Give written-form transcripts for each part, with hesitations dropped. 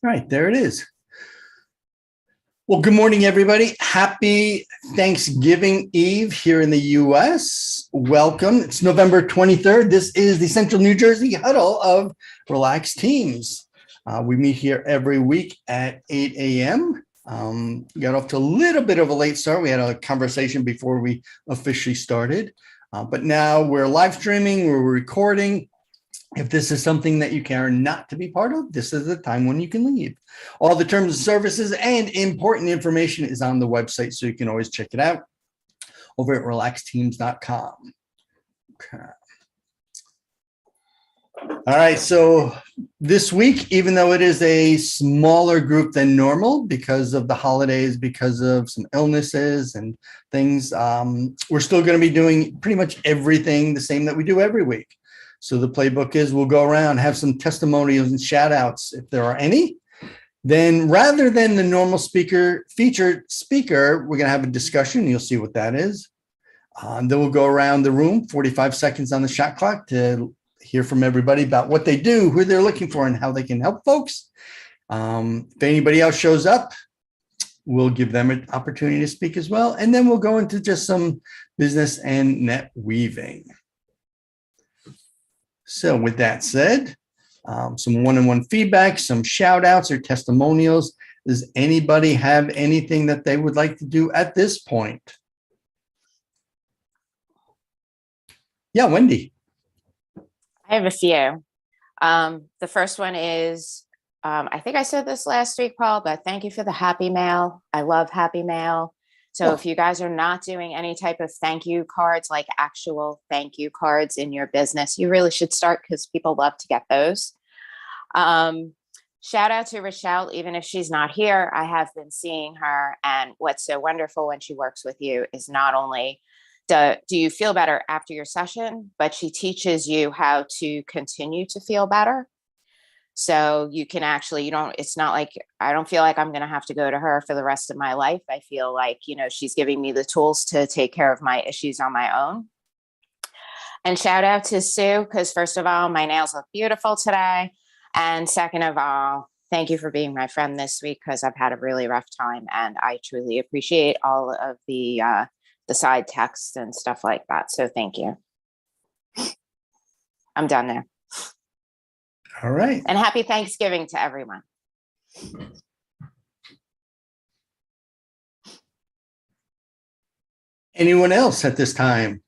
All right, there it is. Well, good morning, everybody. Happy Thanksgiving Eve here in the U.S. Welcome. It's November 23rd. This is the Central New Jersey huddle of Relaxed Teams. We meet here every week at 8 a.m. Got off to a little bit of a late start. We had a conversation before we officially started, but now we're live streaming, we're recording. If this is something that you care not to be part of, this is the time when you can leave. All the terms and services and important information is on the website, so you can always check it out over at relaxteams.com. Okay. All right, so this week, even though it is a smaller group than normal because of the holidays, because of some illnesses and things, we're still going to be doing pretty much everything the same that we do every week. So the playbook is we'll go around, have some testimonials and shout outs if there are any. Then rather than the normal featured speaker, we're going to have a discussion. You'll see what that is. Then we'll go around the room, 45 seconds on the shot clock to hear from everybody about what they do, who they're looking for, and how they can help folks. If anybody else shows up, we'll give them an opportunity to speak as well. And then we'll go into just some business and net weaving. So with that said, some one-on-one feedback, some shout outs or testimonials. Does anybody have anything that they would like to do at this point? Yeah, Wendy. I have a few. The first one is, I think I said this last week, Paul, but thank you for the Happy Mail. I love Happy Mail. So if you guys are not doing any type of thank you cards, like actual thank you cards in your business, you really should start because people love to get those. Shout out to Rochelle, even if she's not here, I have been seeing her. And what's so wonderful when she works with you is not only do you feel better after your session, but she teaches you how to continue to feel better. So you can actually, it's not like, I don't feel like I'm going to have to go to her for the rest of my life. I feel like, she's giving me the tools to take care of my issues on my own. And shout out to Sue, because first of all, my nails look beautiful today. And second of all, thank you for being my friend this week, because I've had a really rough time and I truly appreciate all of the side texts and stuff like that. So thank you. I'm done there. All right. And happy Thanksgiving to everyone. Anyone else at this time?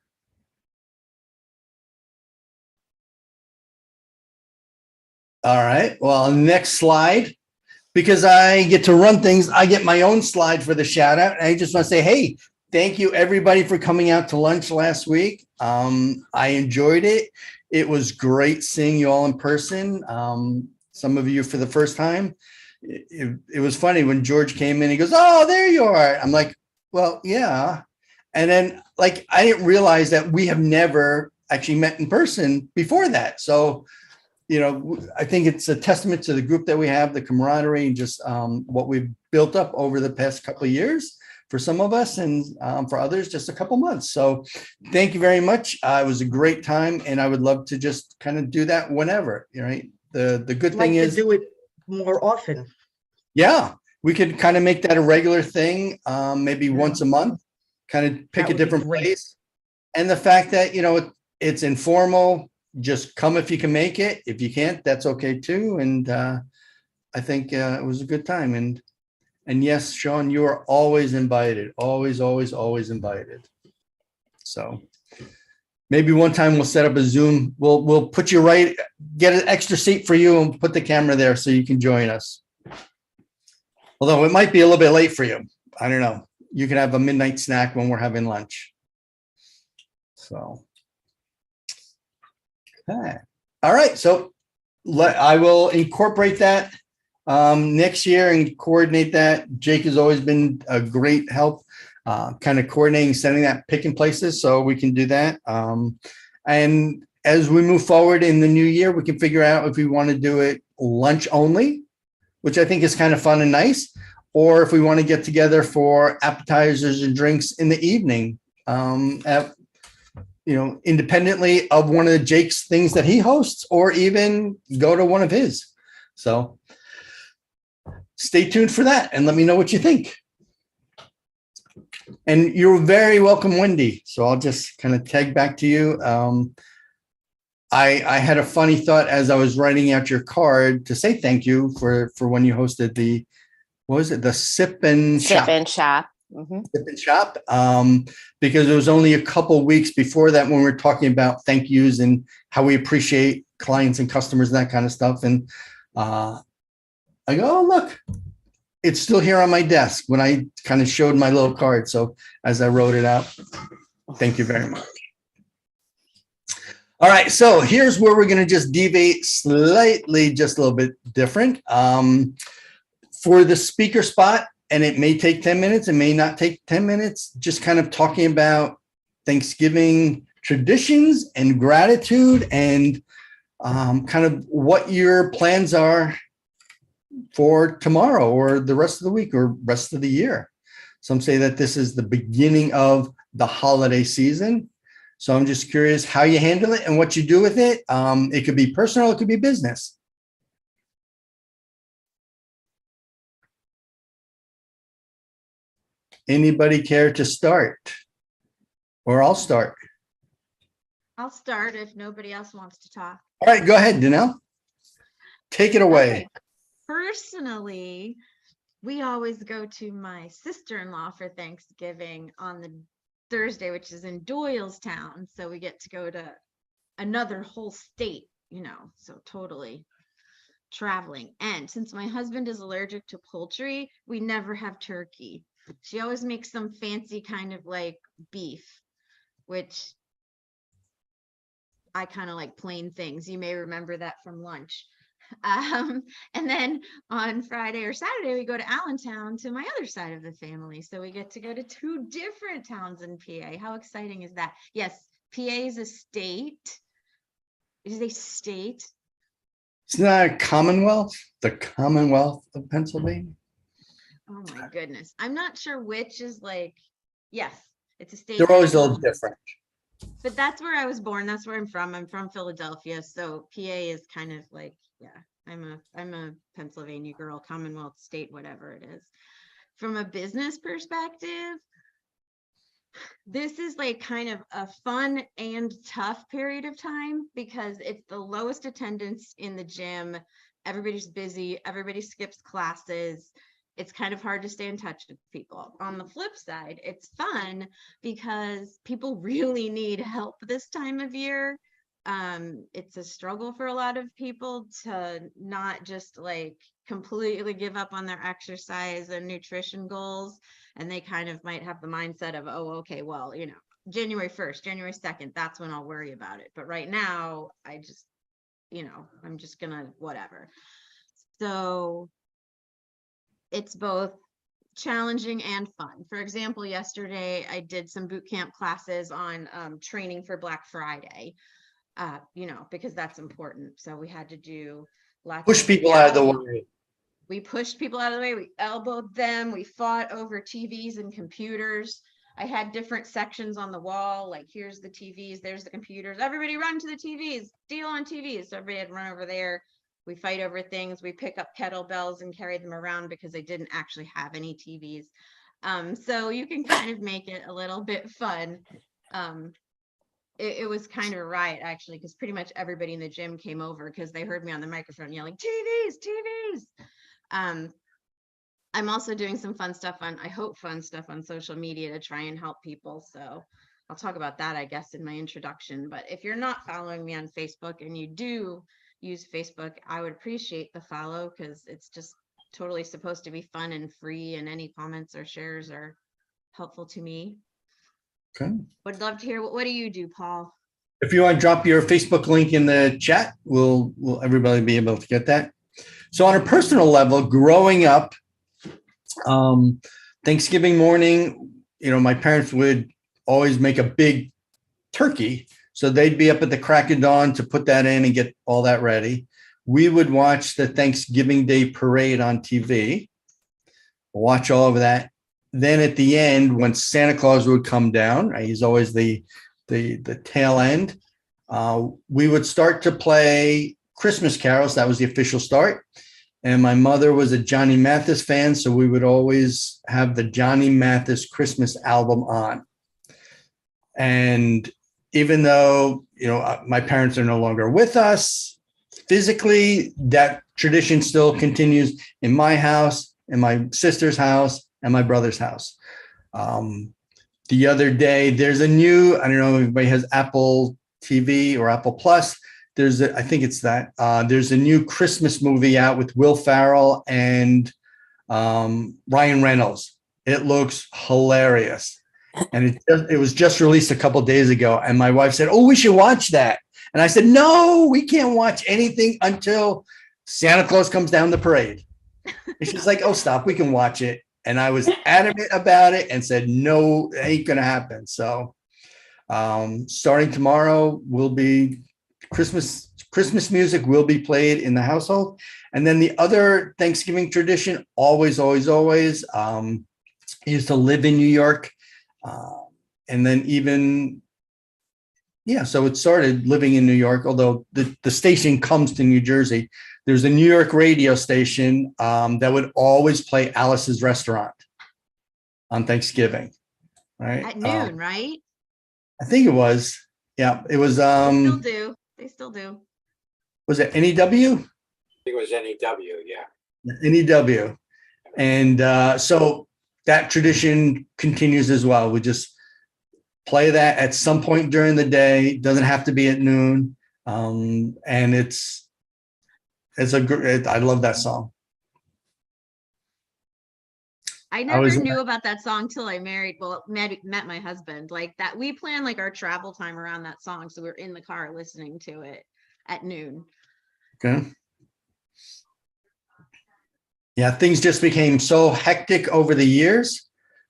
All right. Well, next slide. Because I get to run things, I get my own slide for the shout out. I just want to say, hey, thank you everybody for coming out to lunch last week. I enjoyed it. It was great seeing you all in person. Some of you for the first time. It was funny when George came in, he goes, oh, there you are. I'm like, well, yeah. And then I didn't realize that we have never actually met in person before that. So, I think it's a testament to the group that we have, the camaraderie, and just what we've built up over the past couple of years. For some of us and for others, just a couple months. So thank you very much. It was a great time and I would love to just kind of do that whenever, right? The good thing is do it more often. Yeah, we could kind of make that a regular thing, maybe once a month, kind of pick a different place. And the fact that, it's informal, just come if you can make it. If you can't, that's okay too. And I think it was a good time. And yes, Sean, you are always invited. Always, always, always invited. So maybe one time we'll set up a Zoom. We'll put you get an extra seat for you and put the camera there so you can join us. Although it might be a little bit late for you. I don't know. You can have a midnight snack when we're having lunch. So, okay. All right. So I will incorporate that next year and coordinate that. Jake has always been a great help, kind of coordinating, sending that picking places so we can do that. And as we move forward in the new year, we can figure out if we want to do it lunch only, which I think is kind of fun and nice, or if we want to get together for appetizers and drinks in the evening, independently of one of Jake's things that he hosts, or even go to one of his. So stay tuned for that and let me know what you think. And you're very welcome, Wendy. So I'll just kind of tag back to you. I had a funny thought as I was writing out your card to say thank you for when you hosted the, what was it? The Sip and Sip Shop. and shop. Mhm. Sip and Shop. Because it was only a couple weeks before that when we were talking about thank yous and how we appreciate clients and customers and that kind of stuff. And I go, oh, look, it's still here on my desk when I kind of showed my little card. So as I wrote it out, thank you very much. All right, so here's where we're going to just deviate slightly, just a little bit different. For the speaker spot, and it may take 10 minutes, it may not take 10 minutes, just kind of talking about Thanksgiving traditions and gratitude and kind of what your plans are for tomorrow or the rest of the week or rest of the year. Some say that this is the beginning of the holiday season. So I'm just curious how you handle it and what you do with it. It could be personal, it could be business. Anybody care to start? Or I'll start. I'll start if nobody else wants to talk. All right, go ahead, Danelle. Take it away. Okay. Personally, we always go to my sister-in-law for Thanksgiving on the Thursday, which is in Doylestown. So we get to go to another whole state, so totally traveling. And since my husband is allergic to poultry, we never have turkey. She always makes some fancy kind of like beef, which I kind of like plain things. You may remember that from lunch. And then on Friday or Saturday, we go to Allentown to my other side of the family. So we get to go to 2 different towns in PA. How exciting is that? Yes, PA is a state. It is a state. It's not a Commonwealth, the Commonwealth of Pennsylvania. Oh my goodness. I'm not sure which is like, yes, it's a state. They're always a little different. But that's where I was born. That's where I'm from. I'm from Philadelphia. So PA is kind of like, yeah, I'm a Pennsylvania girl, Commonwealth state, whatever it is. From a business perspective, this is like kind of a fun and tough period of time because it's the lowest attendance in the gym. Everybody's busy. Everybody skips classes. It's kind of hard to stay in touch with people. On the flip side, it's fun because people really need help this time of year. It's a struggle for a lot of people to not just like completely give up on their exercise and nutrition goals. And they kind of might have the mindset of, oh, okay, well, January 1st, January 2nd, that's when I'll worry about it. But right now, I just, I'm just gonna whatever. So it's both challenging and fun. For example, yesterday I did some boot camp classes on training for Black Friday, because that's important. So we had to do lots Push of people out of the way. We pushed people out of the way. We elbowed them. We fought over TVs and computers. I had different sections on the wall, like here's the TVs, there's the computers. Everybody run to the TVs, deal on TVs. So everybody had run over there. We fight over things. We pick up kettlebells and carry them around because they didn't actually have any TVs. So you can kind of make it a little bit fun. It was kind of a riot, actually, because pretty much everybody in the gym came over because they heard me on the microphone yelling, TVs, TVs. I'm also doing some fun stuff on social media to try and help people. So I'll talk about that, I guess, in my introduction. But if you're not following me on Facebook and you do use Facebook, I would appreciate the follow because it's just totally supposed to be fun and free, and any comments or shares are helpful to me. Okay. Would love to hear what do you do, Paul? If you want to drop your Facebook link in the chat, we'll everybody be able to get that. So on a personal level, growing up, Thanksgiving morning, my parents would always make a big turkey. So they'd be up at the crack of dawn to put that in and get all that ready. We would watch the Thanksgiving Day parade on TV, watch all of that. Then at the end, when Santa Claus would come down, right, he's always the tail end, we would start to play Christmas carols. That was the official start. And my mother was a Johnny Mathis fan, so we would always have the Johnny Mathis Christmas album on. And even though, my parents are no longer with us physically, that tradition still continues in my house, in my sister's house, and my brother's house. The other day, there's a new, I don't know if anybody has Apple TV or Apple Plus. I think it's that. There's a new Christmas movie out with Will Ferrell and Ryan Reynolds. It looks hilarious. And it was just released a couple of days ago. And my wife said, "Oh, we should watch that." And I said, "No, we can't watch anything until Santa Claus comes down the parade." And she's like, "Oh, stop. We can watch it." And I was adamant about it and said, "No, it ain't going to happen." So starting tomorrow will be Christmas music will be played in the household. And then the other Thanksgiving tradition, always, I used to live in New York. And then so it started living in New York, although the station comes to New Jersey. There's a New York radio station that would always play Alice's Restaurant on Thanksgiving, right? At noon, right? I think it was. Yeah, it was. They still do. Was it NEW? I think it was NEW, yeah. NEW. And so that tradition continues as well. We just play that at some point during the day. It doesn't have to be at noon. And I love that song. I never knew about that song till I met my husband. Like that, we plan like our travel time around that song. So we're in the car listening to it at noon. Okay. Yeah, things just became so hectic over the years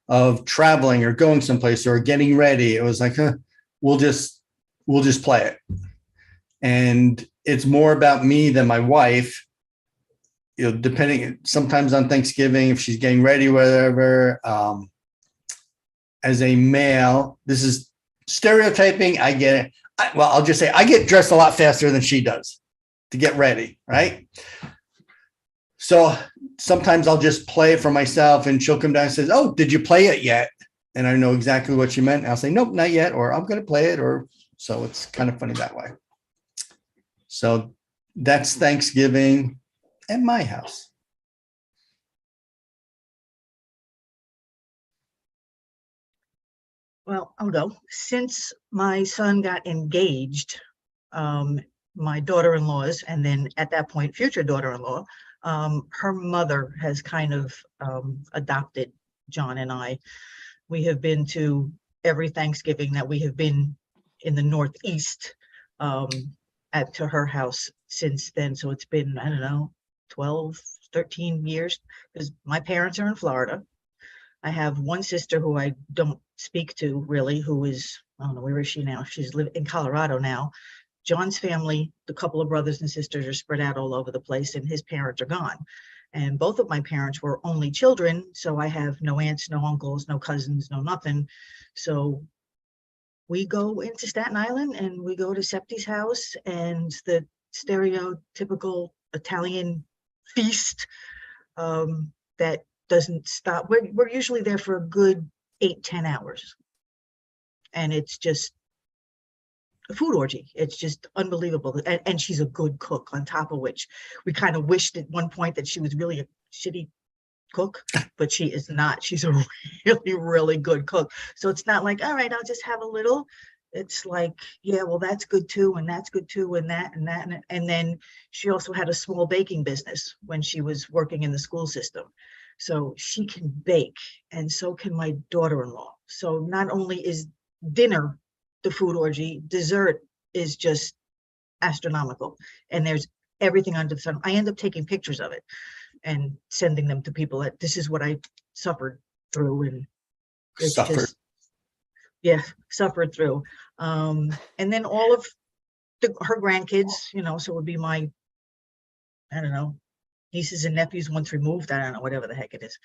of traveling or going someplace or getting ready. It was like, we'll just play it. And it's more about me than my wife. Depending sometimes on Thanksgiving, if she's getting ready, whatever. As a male, this is stereotyping. I get it. I'll just say I get dressed a lot faster than she does to get ready, right? So sometimes I'll just play it for myself and she'll come down and says, "Oh, did you play it yet?" And I know exactly what she meant. And I'll say, "Nope, not yet," or "I'm going to play it," or so it's kind of funny that way. So that's Thanksgiving at my house. Well, I'll go. Since my son got engaged, my daughter-in-laws, and then at that point, future daughter-in-law, her mother has kind of adopted John and I. We have been to every Thanksgiving that we have been in the Northeast to her house since then. So it's been, I don't know, 12, 13 years, because my parents are in Florida. I have one sister who I don't speak to really, who is, I don't know, where is she now? She's living in Colorado now. John's family, the couple of brothers and sisters, are spread out all over the place, and his parents are gone. And both of my parents were only children, so I have no aunts, no uncles, no cousins, no nothing. So we go into Staten Island and we go to Septi's house, and the stereotypical Italian feast that doesn't stop. We're usually there for a good 8-10 hours, and it's just a food orgy. It's just unbelievable. And she's a good cook, on top of which we kind of wished at one point that she was really a shitty cook, but she is not. She's a really, really good cook. So it's not like, all right, I'll just have a little. It's like, yeah, well, that's good too, and that's good too, and that, and that. And then she also had a small baking business when she was working in the school system. So she can bake, and so can my daughter-in-law. So not only is dinner the food orgy, dessert is just astronomical. And there's everything under the sun. I end up taking pictures of it and sending them to people that this is what I suffered through. And it's just, yeah, suffered through. And then all of her grandkids, so it would be my, I don't know, nieces and nephews once removed. I don't know, whatever the heck it is.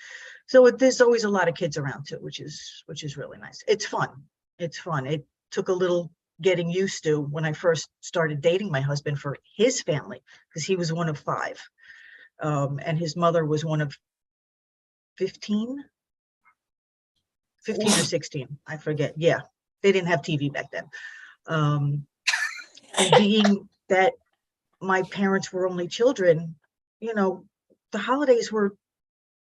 So there's always a lot of kids around too, which is really nice. It's fun. It's fun. It took a little getting used to when I first started dating my husband for his family, because he was one of 5. And his mother was one of 15 or 16, I forget. Yeah, they didn't have TV back then. And being that my parents were only children, you know, the holidays were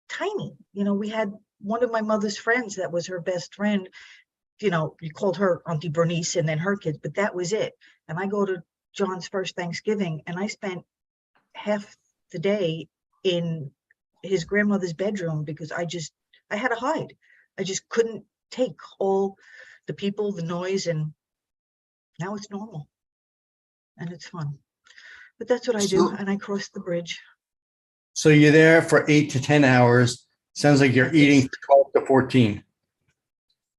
tiny. You know, we had one of my mother's friends that was her best friend. You know, you called her Auntie Bernice and then her kids, but that was it. And I go to John's first Thanksgiving and I spent half the day in his grandmother's bedroom because I had to hide. I just couldn't take all the people, the noise, and now it's normal and it's fun. But that's what I do, and I cross the bridge. So you're there for 8 to 10 hours. Sounds like you're eating 12 to 14.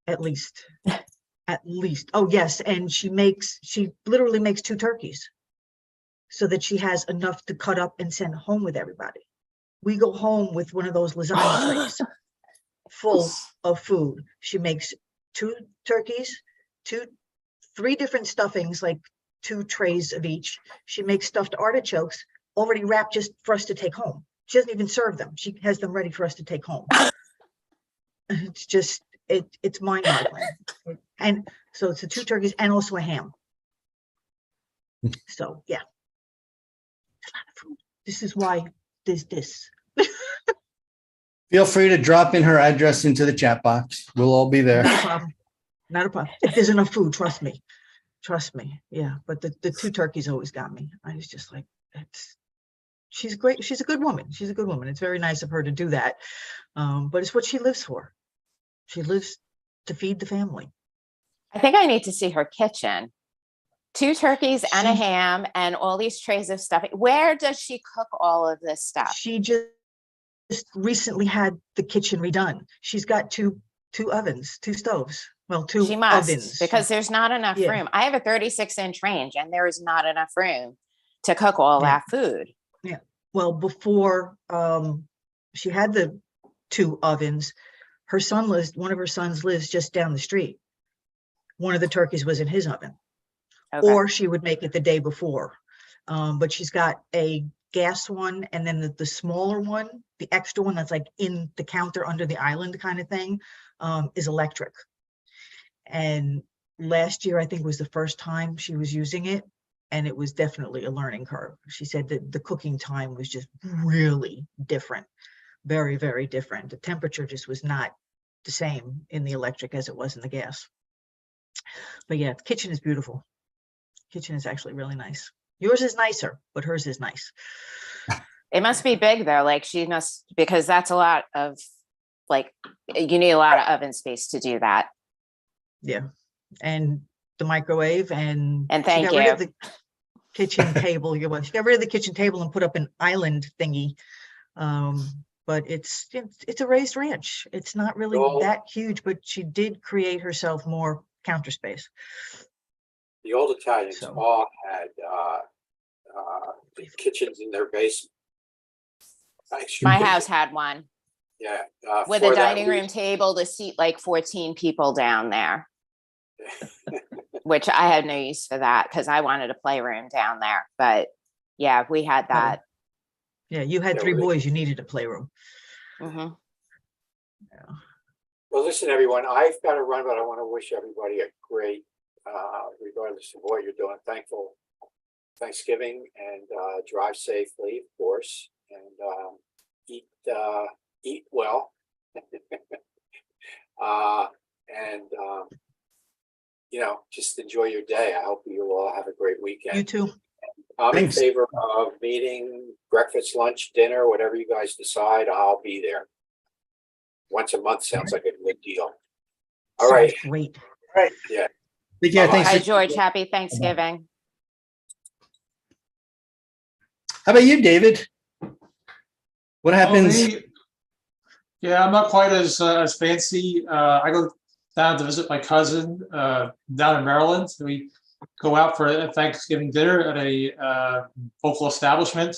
At least. At least. Oh, yes. And she literally makes 2 turkeys so that she has enough to cut up and send home with everybody. We go home with one of those lasagna trays full of food. She makes 2 turkeys, 3 different stuffings, like 2 trays of each. She makes stuffed artichokes already wrapped just for us to take home. She doesn't even serve them. She has them ready for us to take home. It's just, it's mind-boggling. And so it's the 2 turkeys and also a ham. So yeah, a lot of food. This is why there's this. Feel free to drop in her address into the chat box. We'll all be there. Not a problem. Not a problem. If there's enough food, trust me. Trust me. Yeah. But the 2 turkeys always got me. I was just like, she's great. She's a good woman. She's a good woman. It's very nice of her to do that. But it's what she lives for. She lives to feed the family. I think I need to see her kitchen. 2 turkeys and a ham and all these trays of stuff. Where does she cook all of this stuff? She just recently had the kitchen redone. She's got two ovens, 2 stoves. Well, 2 She must, ovens. because there's not enough Yeah. room. I have a 36-inch range and there is not enough room to cook all Yeah. that food. Well, before she had the 2 ovens, one of her sons lives just down the street. One of the turkeys was in his oven. Okay. Or she would make it the day before. But she's got a gas one, and then the smaller one, the extra one that's like in the counter under the island kind of thing, is electric. And last year, I think, was the first time she was using it, and it was definitely a learning curve. She said that the cooking time was just really different, very, very different. The temperature just was not the same in the electric as it was in the gas. But yeah, the kitchen is beautiful. Kitchen is actually really nice. Yours is nicer, but hers is nice. It must be big though. Like she must, because that's a lot of, like, you need a lot of oven space to do that. Yeah. And the microwave and And she thank got rid you. of the kitchen table. She got rid of the kitchen table and put up an island thingy. But it's a raised ranch. It's not really Well- that huge, but she did create herself more counter space. The old Italians So- all had kitchens in their basement. My house had one Yeah. with for a that dining room table to seat like 14 people down there, which I had no use for that because I wanted a playroom down there. But yeah, we had that. Yeah, you had Yeah, 3 we- boys, you needed a playroom. Mhm. Well, listen, everyone, I've got to run, but I want to wish everybody a great, regardless of what you're doing, thankful Thanksgiving, and drive safely, of course, and eat well. And just enjoy your day. I hope you all have a great weekend. You too. I'm in Thanks. favor of meeting, breakfast, lunch, dinner, whatever you guys decide, I'll be there. Once a month sounds like a good deal. All right. Sounds great. Yeah, Bye-bye. thanks. Hi, George. Happy Thanksgiving. How about you, David? What happens? Yeah, I'm not quite as fancy. I go down to visit my cousin down in Maryland. We go out for a Thanksgiving dinner at a local establishment.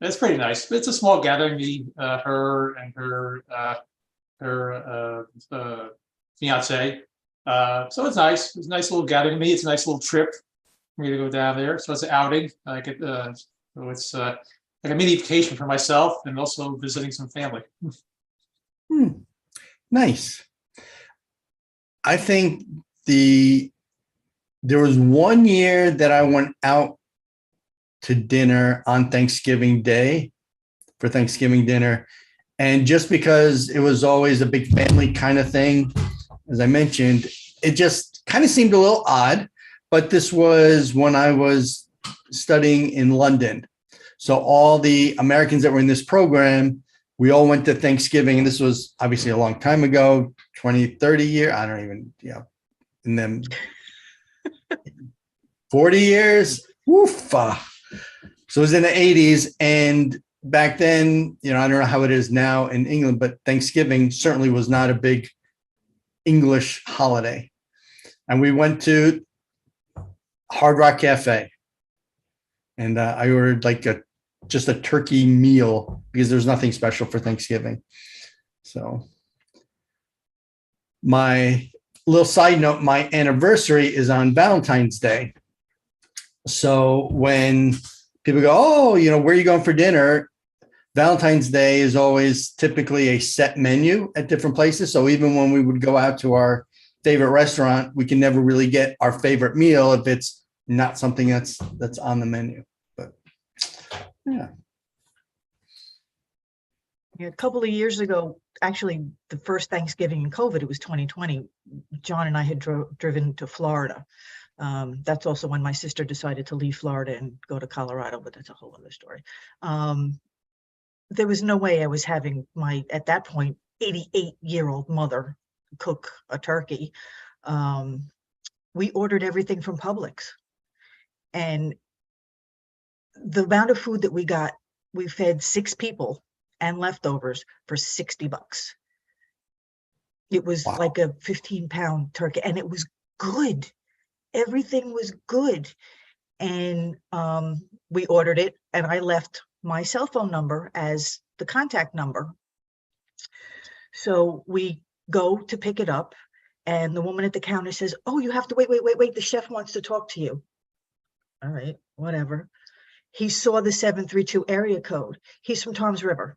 It's pretty nice. It's a small gathering. Me, her, and her fiance. So it's nice. It's a nice little gathering to me. It's a nice little trip for me to go down there. So it's an outing. I get so it's like a mini vacation for myself and also visiting some family. Nice. I think there was one year that I went out to dinner on Thanksgiving Day for Thanksgiving dinner. And just because it was always a big family kind of thing, as I mentioned, it just kind of seemed a little odd. But this was when I was studying in London. So all the Americans that were in this program, we all went to Thanksgiving. And this was obviously a long time ago, 20, 30 years. I don't even, and then 40 years. Woofa. So it was in the 80s. And back then, I don't know how it is now in England, but Thanksgiving certainly was not a big English holiday. And we went to Hard Rock Cafe. And I ordered just a turkey meal because there's nothing special for Thanksgiving. So my little side note, my anniversary is on Valentine's Day. So when people go, oh, where are you going for dinner? Valentine's Day is always typically a set menu at different places. So even when we would go out to our favorite restaurant, we can never really get our favorite meal if it's not something that's on the menu. But yeah. A couple of years ago, actually, the first Thanksgiving in COVID, it was 2020. John and I had driven to Florida. That's also when my sister decided to leave Florida and go to Colorado, but that's a whole other story. There was no way I was having my, at that point, 88-year-old mother cook a turkey. We ordered everything from Publix. And the amount of food that we got, we fed 6 people and leftovers for $60. It was like a 15-pound turkey, and it was good. Everything was good. And we ordered it, and I left my cell phone number as the contact number. So we go to pick it up, and the woman at the counter says, oh, you have to wait. The chef wants to talk to you. All right, whatever. He saw the 732 area code. He's from Toms River.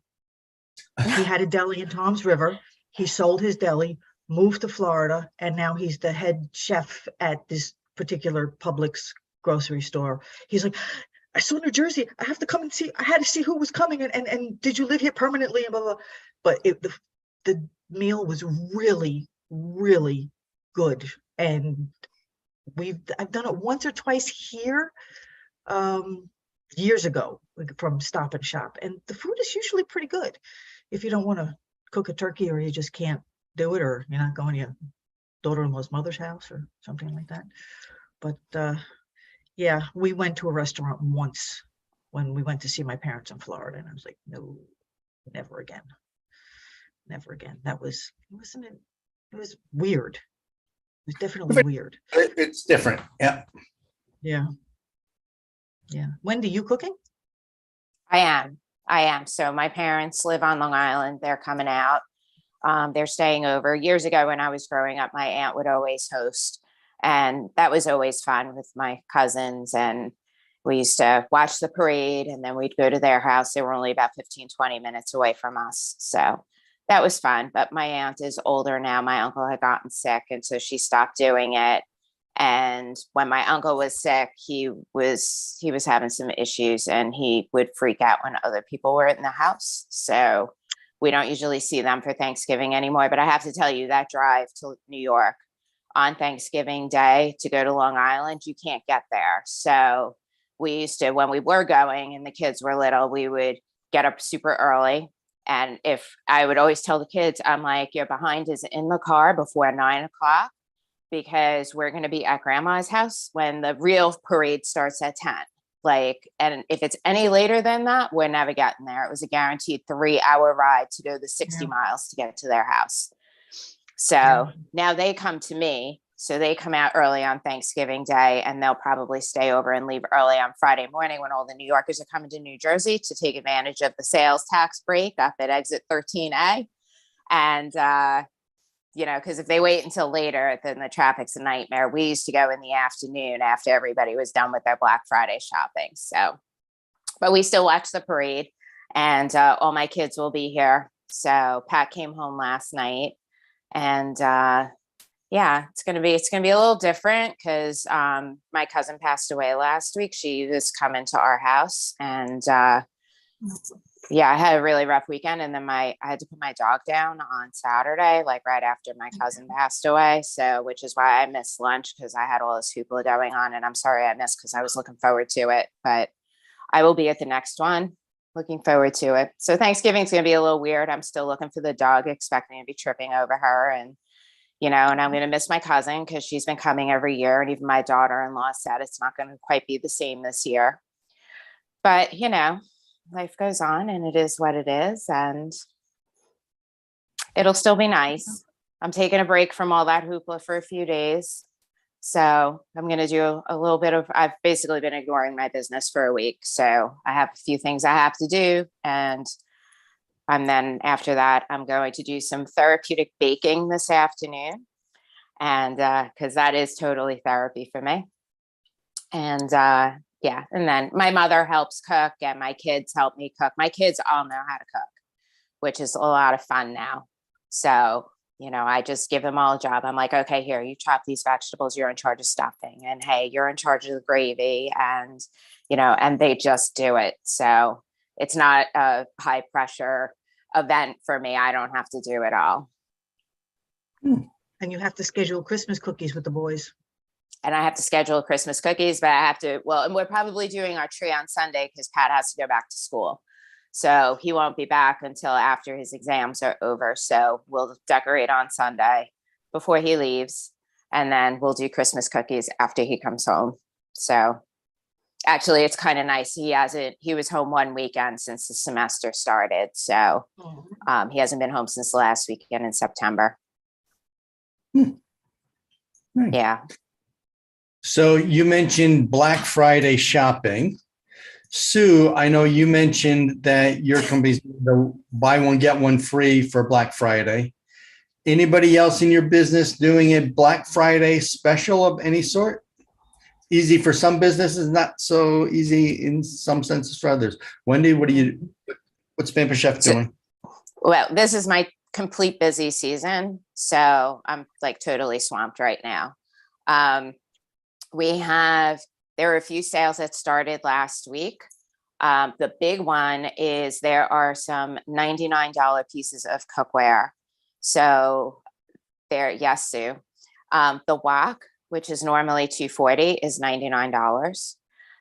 He had a deli in Toms River. He sold his deli, moved to Florida, and now he's the head chef at this particular Publix grocery store. He's like, I saw New Jersey. I have to come and see. I had to see who was coming, and did you live here permanently? And blah, blah. But the meal was really, really good. And I've done it once or twice here years ago from Stop and Shop, and the food is usually pretty good. If you don't want to cook a turkey, or you just can't do it, or you're not going to your daughter-in-law's mother's house or something like that. But yeah, we went to a restaurant once when we went to see my parents in Florida, and I was like, no, never again. Never again. It was weird. It was definitely weird. It's different. Yeah. Yeah. Wendy, you cooking? I am. So my parents live on Long Island. They're coming out. They're staying over. Years ago when I was growing up, my aunt would always host. And that was always fun with my cousins. And we used to watch the parade, and then we'd go to their house. They were only about 15, 20 minutes away from us. So that was fun. But my aunt is older now. My uncle had gotten sick, and so she stopped doing it. And when my uncle was sick, he was having some issues, and he would freak out when other people were in the house. So we don't usually see them for Thanksgiving anymore. But I have to tell you, that drive to New York on Thanksgiving Day to go to Long Island, you can't get there. So we used to, when we were going and the kids were little, we would get up super early. And if I would always tell the kids, I'm like, your behind is in the car before 9 o'clock, because we're going to be at grandma's house when the real parade starts at 10. And if it's any later than that, we're never getting there. It was a guaranteed 3-hour ride to go the 60 miles to get to their house. So now they come to me. So they come out early on Thanksgiving Day, and they'll probably stay over and leave early on Friday morning when all the New Yorkers are coming to New Jersey to take advantage of the sales tax break up at exit 13A. And, because if they wait until later, then the traffic's a nightmare. We used to go in the afternoon after everybody was done with their Black Friday shopping. So but we still watch the parade, and all my kids will be here. So Pat came home last night, and yeah, it's gonna be a little different because my cousin passed away last week. She was coming to our house, and yeah, I had a really rough weekend, and then I had to put my dog down on Saturday, like right after my cousin passed away. So, which is why I missed lunch, because I had all this hoopla going on, and I'm sorry I missed, because I was looking forward to it. But I will be at the next one. Looking forward to it. So Thanksgiving's gonna be a little weird. I'm still looking for the dog, expecting to be tripping over her, and and I'm gonna miss my cousin because she's been coming every year, and even my daughter-in-law said it's not gonna quite be the same this year. But life goes on, and it is what it is, and it'll still be nice. I'm taking a break from all that hoopla for a few days. So I'm going to do a little bit of, I've basically been ignoring my business for a week. So I have a few things I have to do. And then after that, I'm going to do some therapeutic baking this afternoon. And because that is totally therapy for me. And yeah, and then my mother helps cook, and my kids help me cook. My kids all know how to cook, which is a lot of fun now. So I just give them all a job. I'm like, okay, here, you chop these vegetables, you're in charge of stuffing, and hey, you're in charge of the gravy, and and they just do it. So it's not a high pressure event for me. I don't have to do it all. And you have to schedule Christmas cookies with the boys. And I have to schedule Christmas cookies, but I have to, well, and we're probably doing our tree on Sunday because Pat has to go back to school. So he won't be back until after his exams are over. So we'll decorate on Sunday before he leaves. And then we'll do Christmas cookies after he comes home. So actually, it's kind of nice. He was home one weekend since the semester started. So he hasn't been home since the last weekend in September. Nice. Yeah. So you mentioned Black Friday shopping. Sue, I know you mentioned that your company's the buy one, get one free for Black Friday. Anybody else in your business doing a Black Friday special of any sort? Easy for some businesses, not so easy in some senses for others. Wendy, what's Pamper Chef doing? Well, this is my complete busy season. So I'm like totally swamped right now. There are a few sales that started last week. The big one is there are some $99 pieces of cookware. So yes, Sue. The wok, which is normally $240, is $99.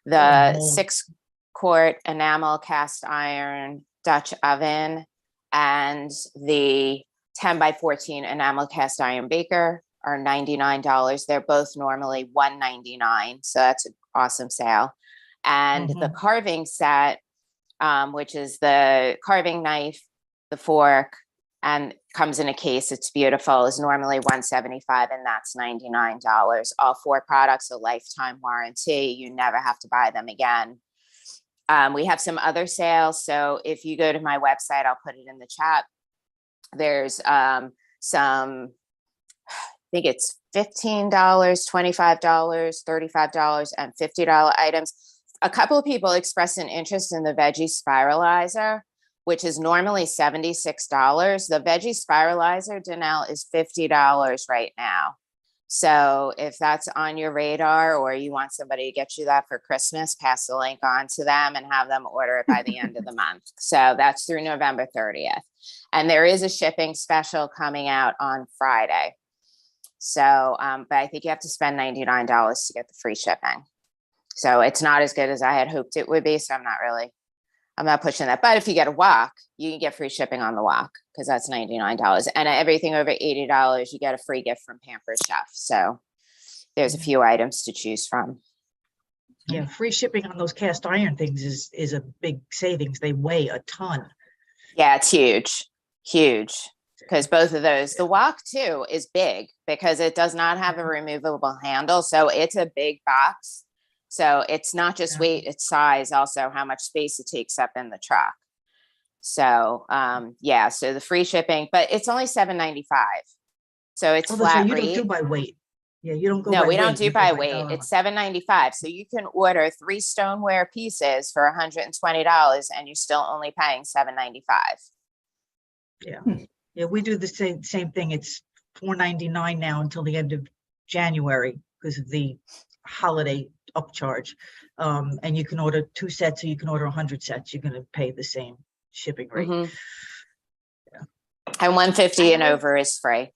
The 6-quart enamel cast iron Dutch oven and the 10x14 enamel cast iron baker are $99. They're both normally $199. So that's an awesome sale. And the carving set, which is the carving knife, the fork, and comes in a case, it's beautiful, is normally $175, and that's $99. All 4 products, a lifetime warranty. You never have to buy them again. We have some other sales. So if you go to my website, I'll put it in the chat. There's some, I think it's $15, $25, $35, and $50 items. A couple of people expressed an interest in the veggie spiralizer, which is normally $76. The veggie spiralizer, Danelle, is $50 right now. So if that's on your radar, or you want somebody to get you that for Christmas, pass the link on to them and have them order it by the end of the month. So that's through November 30th. And there is a shipping special coming out on Friday. So, but I think you have to spend $99 to get the free shipping. So it's not as good as I had hoped it would be. So I'm not pushing that. But if you get a wok, you can get free shipping on the wok because that's $99. And everything over $80, you get a free gift from Pampered Chef. So there's a few items to choose from. Yeah, free shipping on those cast iron things is a big savings. They weigh a ton. Yeah, it's huge. Because both of those, the wok too is big because it does not have a removable handle. So it's a big box. So it's not just weight, it's size, also how much space it takes up in the truck. So yeah, so the free shipping, but it's only $7.95. So it's flat So you rate. don't do by weight. Yeah, you don't go No, by we don't weight, do you go by by weight. dollar. It's $7.95. So you can order 3 stoneware pieces for $120 and you're still only paying $7.95. Yeah, we do the same thing. It's $4.99 now until the end of January because of the holiday upcharge. And you can order 2 sets or you can order 100 sets. You're gonna pay the same shipping rate. Mhm. Yeah. And 150 and I over is free.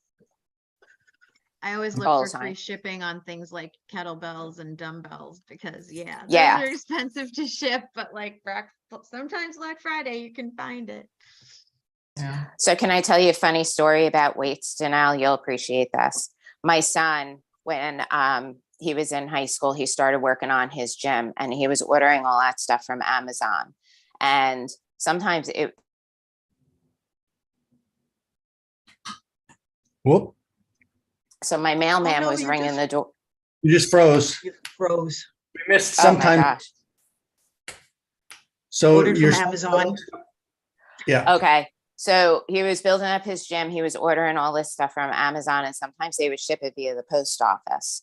I always look all for the free time. shipping on things like kettlebells and dumbbells because yeah, those Yeah. are expensive to ship, but like sometimes Black Friday you can find it. Yeah. So can I tell you a funny story about weights, Danelle? You'll appreciate this. My son, when he was in high school, he started working on his gym and he was ordering all that stuff from Amazon. And sometimes Whoop, so my mailman no, was you ringing just- the door. you just froze. You froze. We missed Oh my sometime. gosh. So Ordered from you're Amazon. Yeah. Okay. So he was building up his gym. He was ordering all this stuff from Amazon and sometimes they would ship it via the post office.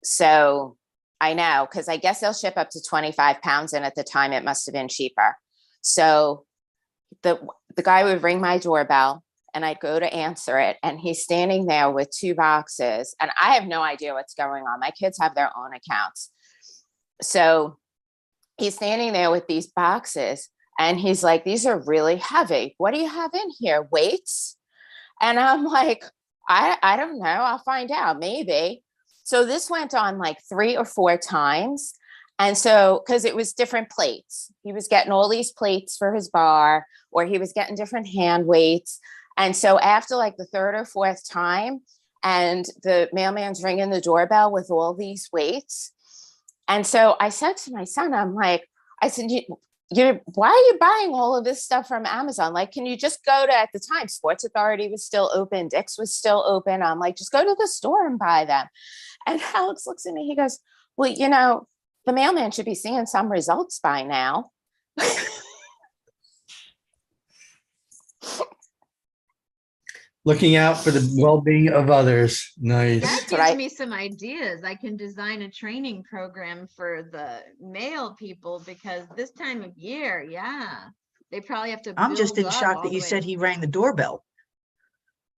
So I know, because I guess they'll ship up to 25 pounds. And at the time it must have been cheaper. So the guy would ring my doorbell and I'd go to answer it. And he's standing there with 2 boxes and I have no idea what's going on. My kids have their own accounts. So he's standing there with these boxes and he's like, these are really heavy. What do you have in here? Weights? And I'm like, I don't know. I'll find out. Maybe. So this went on like 3 or 4 times. And so, because it was different plates, he was getting all these plates for his bar, or he was getting different hand weights. And so after like the 3rd or 4th time, and the mailman's ringing the doorbell with all these weights. And so I said to my son, I'm like, I said, why are you buying all of this stuff from Amazon? Like, can you just go to, at the time, Sports Authority was still open, Dick's was still open. I'm like, just go to the store and buy them. And Alex looks at me, he goes, well, you know, the mailman should be seeing some results by now. Looking out for the well-being of others. Nice. That That's what gives I- me some ideas. I can design a training program for the mail people because this time of year, yeah, they probably have to. I'm just build in up shock all that the you way- said he rang the doorbell.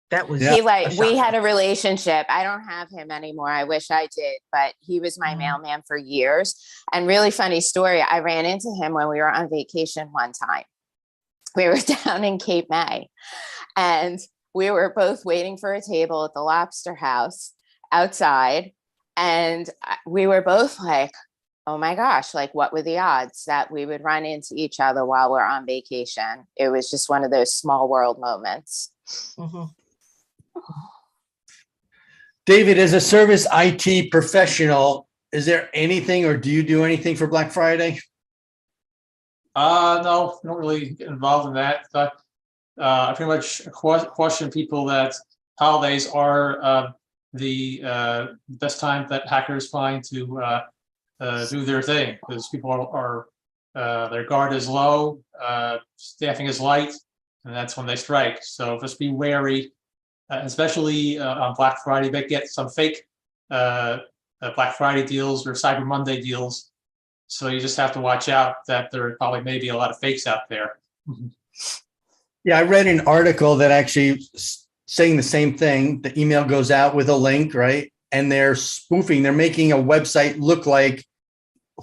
That was. Yeah. He like, we shocker. had a relationship. I don't have him anymore. I wish I did, but he was my Mm. mailman for years. And really funny story. I ran into him when we were on vacation one time. We were down in Cape May and we were both waiting for a table at the Lobster House outside. And we were both like, oh my gosh, like what were the odds that we would run into each other while we're on vacation? It was just one of those small world moments. Mhm. David, as a service IT professional, is there anything or do you do anything for Black Friday? No, don't really get involved in that, but I pretty much caution people that holidays are the best time that hackers find to do their thing, because people are their guard is low, staffing is light, and that's when they strike. So just be wary, especially on Black Friday. They get some fake Black Friday deals or Cyber Monday deals. So you just have to watch out that there probably may be a lot of fakes out there. Yeah, I read an article that actually saying the same thing. The email goes out with a link, right? And they're spoofing, they're making a website look like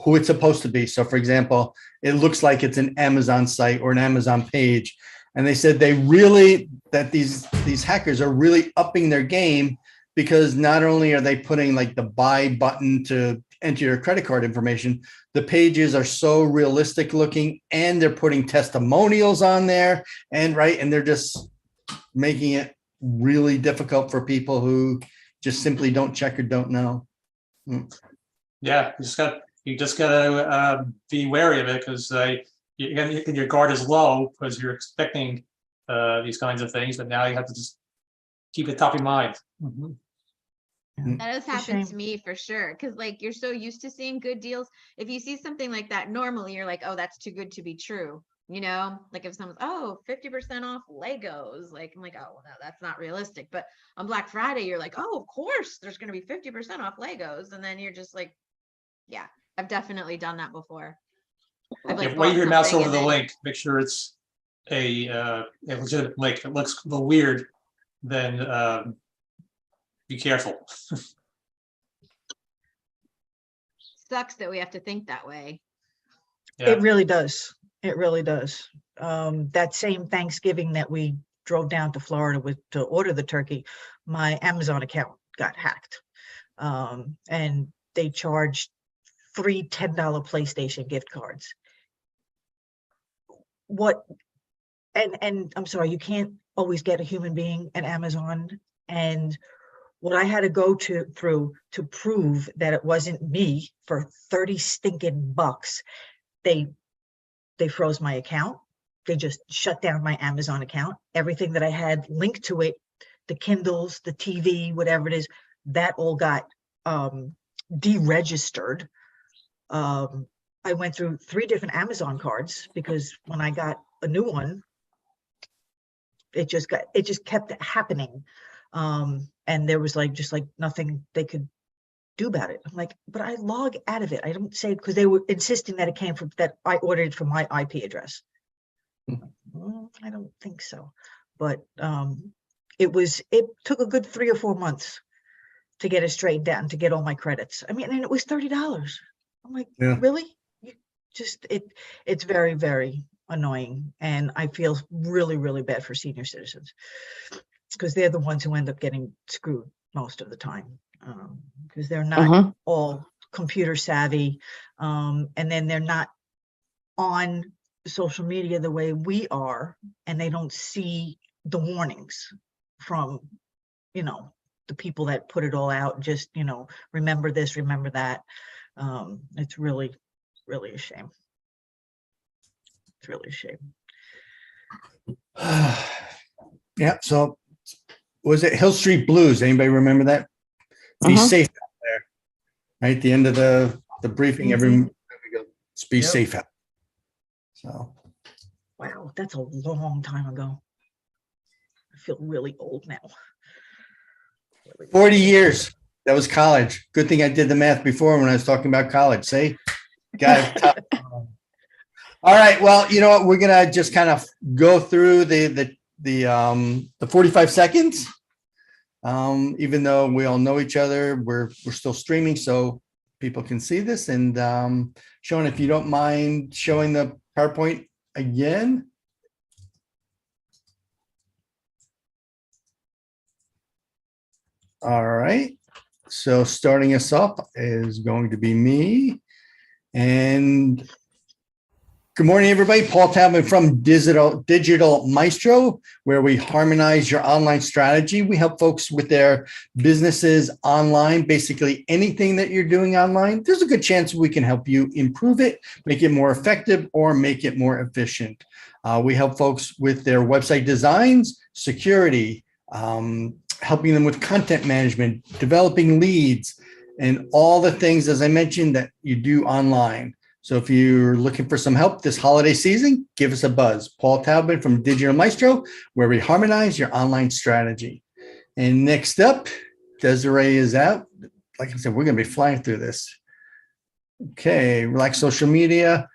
who it's supposed to be. So for example, it looks like it's an Amazon site or an Amazon page. And they said that these hackers are really upping their game, because not only are they putting like the buy button to enter your credit card information, the pages are so realistic looking and they're putting testimonials on there and they're just making it really difficult for people who just simply don't check or don't know. Yeah, you just gotta be wary of it, because your guard is low because you're expecting these kinds of things, but now you have to just keep it top of mind. Mhm. That has It's a happened to shame. me for sure. Cause like you're so used to seeing good deals. If you see something like that, normally you're like, oh, that's too good to be true. You know, like if someone's, oh, 50% off Legos, like I'm like, oh, well, no, that's not realistic. But on Black Friday, you're like, oh, of course, there's going to be 50% off Legos. And then you're just like, yeah, I've definitely done that before. I've like If wave bought your mouse something over and the then- link, make sure it's a legitimate link. If it looks a little weird, then be careful. Sucks that we have to think that way. Yeah. It really does. It really does. That same Thanksgiving that we drove down to Florida to order the turkey, my Amazon account got hacked. And they charged 3 $10 PlayStation gift cards. And I'm sorry, you can't always get a human being at Amazon. And what I had to go through to prove that it wasn't me for 30 stinking bucks, they froze my account. They just shut down my Amazon account. Everything that I had linked to it, the Kindles, the TV, whatever it is, that all got deregistered. I went through 3 different Amazon cards because when I got a new one, it just kept happening. And there was just nothing they could do about it. I'm like, but I log out of it. I don't say, because they were insisting that it came from, that I ordered it from my IP address. I don't think so. But it took a good 3 or 4 months to get it straightened out and to get all my credits. I mean, and it was $30. I'm like, Yeah. really? It's very, very annoying. And I feel really, really bad for senior citizens because they're the ones who end up getting screwed most of the time. Because they're not all computer savvy, and then they're not on social media the way we are, and they don't see the warnings from, the people that put it all out. Just, remember this, remember that. It's really, really a shame. It's really a shame. Yeah. So was it Hill Street Blues? Anybody remember that? Be safe out there. Right at the end of the briefing, just be Yep. safe out. So Wow, that's a long time ago. I feel really old now. Really 40 old. years. That was college. Good thing I did the math before when I was talking about college. See, got it. All right. Well, you know what? We're gonna just kind of go through the 45 seconds. Even though we all know each other, we're still streaming so people can see this. And Sean, if you don't mind showing the PowerPoint again. All right. So starting us off is going to be me. And good morning, everybody. Paul Talbot from Digital Maestro, where we harmonize your online strategy. We help folks with their businesses online, basically anything that you're doing online. There's a good chance we can help you improve it, make it more effective, or make it more efficient. We help folks with their website designs, security, helping them with content management, developing leads, and all the things, as I mentioned, that you do online. So if you're looking for some help this holiday season, give us a buzz. Paul Talbot from Digital Maestro, where we harmonize your online strategy. And next up, Desiree is out. Like I said, we're going to be flying through this. Okay, Relax Social Media.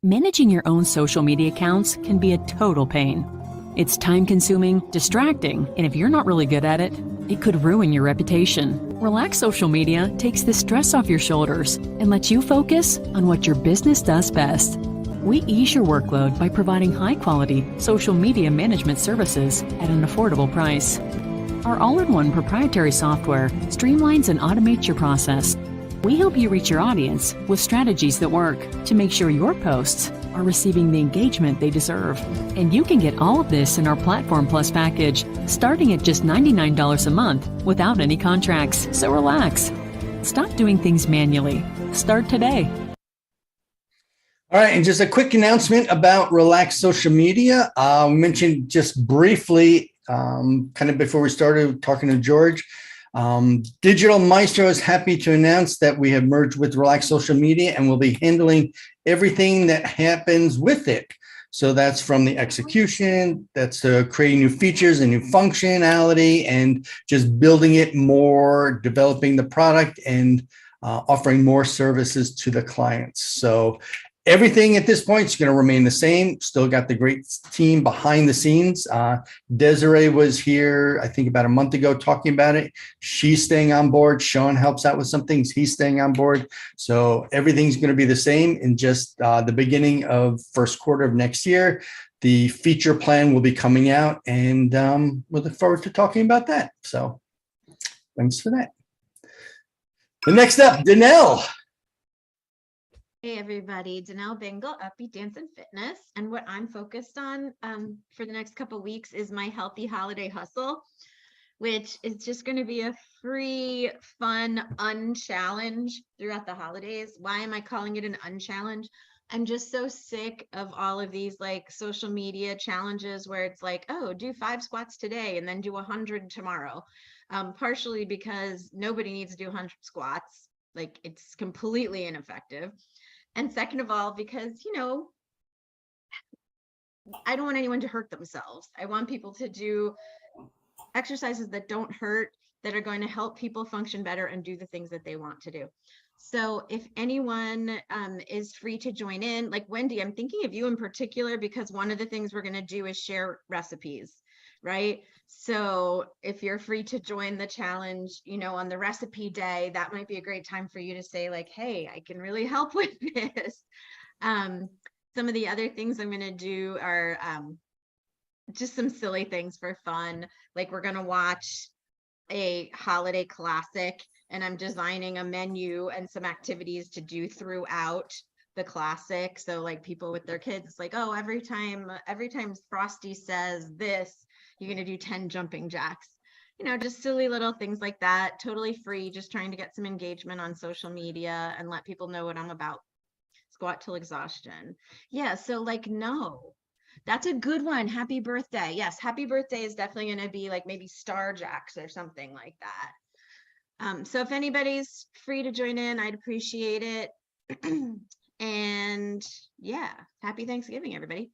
Managing your own social media accounts can be a total pain. It's time-consuming, distracting, and if you're not really good at it, it could ruin your reputation. Relax Social Media takes the stress off your shoulders and lets you focus on what your business does best. We ease your workload by providing high-quality social media management services at an affordable price. Our all-in-one proprietary software streamlines and automates your process. We help you reach your audience with strategies that work to make sure your posts are receiving the engagement they deserve. And you can get all of this in our Platform Plus package, starting at just $99 a month without any contracts. So relax. Stop doing things manually. Start today. All right, and just a quick announcement about Relax Social Media. We mentioned just briefly kind of before we started talking to George. Digital Maestro is happy to announce that we have merged with Relax Social Media and will be handling everything that happens with it. So that's from the execution, that's creating new features and new functionality, and just building it more, developing the product, and offering more services to the clients. So everything at this point is going to remain the same. Still got the great team behind the scenes. Desiree was here, I think, about a month ago talking about it. She's staying on board. Sean helps out with some things. He's staying on board. So everything's going to be the same in just the beginning of first quarter of next year. The feature plan will be coming out, and we'll look forward to talking about that. So thanks for that. The next up, Danelle. Hey everybody, Danelle Bingle, Upbeat Dance and Fitness. And what I'm focused on for the next couple weeks is my Healthy Holiday Hustle, which is just going to be a free, fun, unchallenge throughout the holidays. Why am I calling it an unchallenge? I'm just so sick of all of these like social media challenges where it's like, oh, do 5 squats today and then do 100 tomorrow. Partially because nobody needs to do 100 squats. Like it's completely ineffective. And second of all, because, you know, I don't want anyone to hurt themselves. I want people to do exercises that don't hurt, that are going to help people function better and do the things that they want to do. So if anyone is free to join in, like Wendy, I'm thinking of you in particular, because one of the things we're going to do is share recipes, right? So if you're free to join the challenge, you know, on the recipe day, that might be a great time for you to say like, hey, I can really help with this. Some of the other things I'm going to do are just some silly things for fun. Like we're going to watch a holiday classic, and I'm designing a menu and some activities to do throughout the classic. So like people with their kids, it's like, oh, every time Frosty says this, you're going to do 10 jumping jacks, you know, just silly little things like that. Totally free. Just trying to get some engagement on social media and let people know what I'm about. Squat till exhaustion. Yeah. So like, no, that's a good one. Happy birthday. Yes. Happy birthday is definitely going to be like maybe Star Jacks or something like that. So if anybody's free to join in, I'd appreciate it. And yeah, happy Thanksgiving, everybody.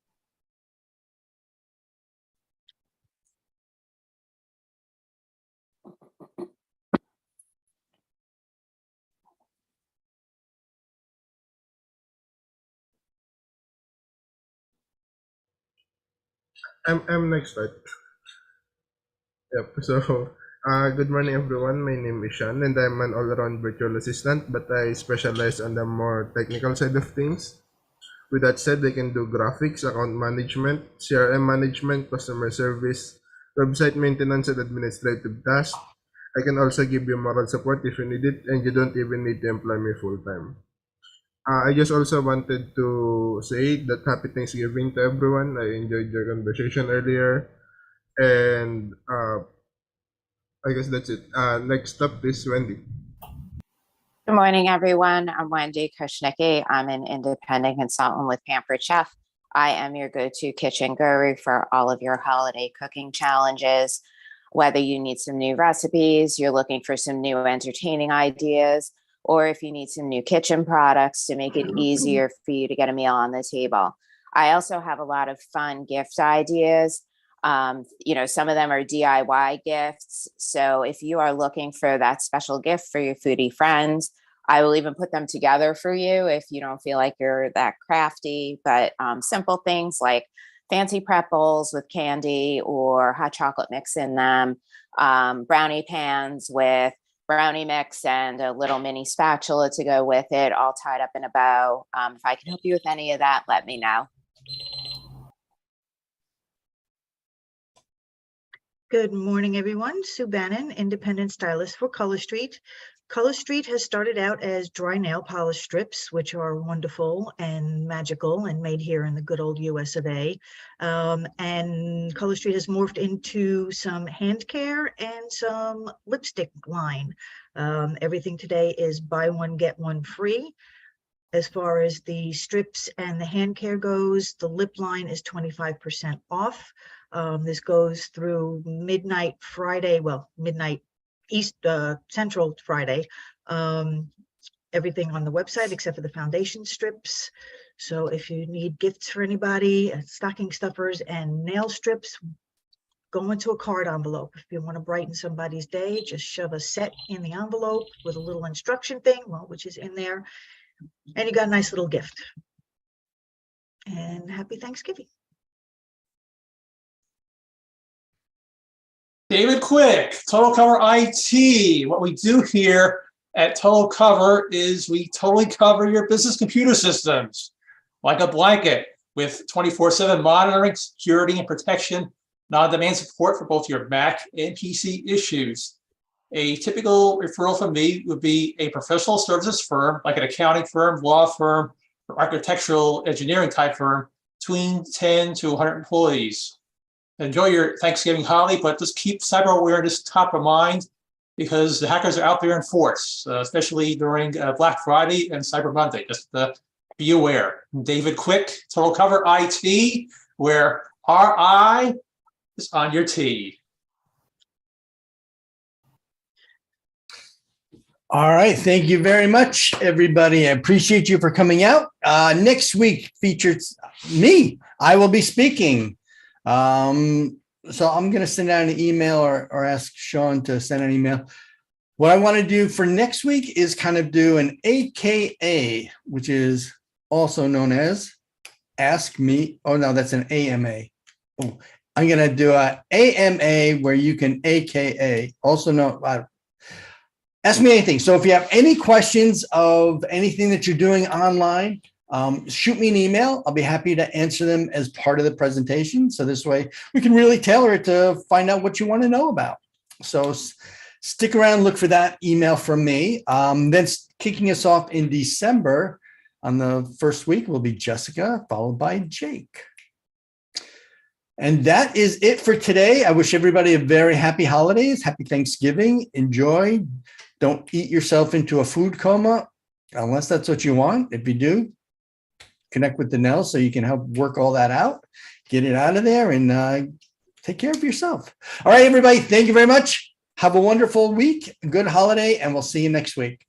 I'm next, right? Yep. So, good morning, everyone. My name is Sean, and I'm an all-around virtual assistant, but I specialize on the more technical side of things. With that said, I can do graphics, account management, CRM management, customer service, website maintenance, and administrative tasks. I can also give you moral support if you need it, and you don't even need to employ me full-time. I just also wanted to say that happy Thanksgiving to everyone. I enjoyed your conversation earlier. And I guess that's it. Next up is Wendy. Good morning, everyone. I'm Wendy Krishnicki. I'm an independent consultant with Pampered Chef. I am your go-to kitchen guru for all of your holiday cooking challenges. Whether you need some new recipes, you're looking for some new entertaining ideas, or if you need some new kitchen products to make it easier for you to get a meal on the table. I also have a lot of fun gift ideas. You know, some of them are DIY gifts. So if you are looking for that special gift for your foodie friends, I will even put them together for you if you don't feel like you're that crafty. But simple things like fancy prep bowls with candy or hot chocolate mix in them, brownie pans with brownie mix and a little mini spatula to go with it, all tied up in a bow. If I can help you with any of that, let me know. Good morning, everyone. Sue Bannon, independent stylist for Color Street. Color Street has started out as dry nail polish strips, which are wonderful and magical and made here in the good old US of A. And Color Street has morphed into some hand care and some lipstick line. Everything today is buy one, get one free. As far as the strips and the hand care goes, the lip line is 25% off. This goes through midnight Friday, well, midnight East Central Friday. Everything on the website except for the foundation strips. So if you need gifts for anybody, stocking stuffers and nail strips, go into a card envelope. If you want to brighten somebody's day, just shove a set in the envelope with a little instruction thing, well, which is in there, and you got a nice little gift. And happy Thanksgiving. David Quick, Total Cover IT. What we do here at Total Cover is we totally cover your business computer systems like a blanket with 24/7 monitoring, security, and protection, on-demand support for both your Mac and PC issues. A typical referral from me would be a professional services firm, like an accounting firm, law firm, or architectural engineering type firm, between 10 to 100 employees. Enjoy your Thanksgiving holiday, but just keep cyber awareness top of mind because the hackers are out there in force, especially during Black Friday and Cyber Monday. Just be aware. David Quick, Total Cover IT, where RI is on your T. All right. Thank you very much, everybody. I appreciate you for coming out. Next week features me. I will be speaking. So I'm going to send out an email or ask Sean to send an email. What I want to do for next week is kind of do an AKA, which is also known as Ask Me. Oh, no, that's an AMA. Oh, I'm going to do a AMA where you can AKA, also known. Ask me anything. So if you have any questions of anything that you're doing online, shoot me an email. I'll be happy to answer them as part of the presentation. So this way we can really tailor it to find out what you want to know about. So stick around, look for that email from me. Then kicking us off in December on the first week will be Jessica, followed by Jake. And that is it for today. I wish everybody a very happy holidays, happy Thanksgiving. Enjoy. Don't eat yourself into a food coma unless that's what you want. If you do, connect with Danelle so you can help work all that out, get it out of there, and take care of yourself. All right, everybody. Thank you very much. Have a wonderful week, a good holiday, and we'll see you next week.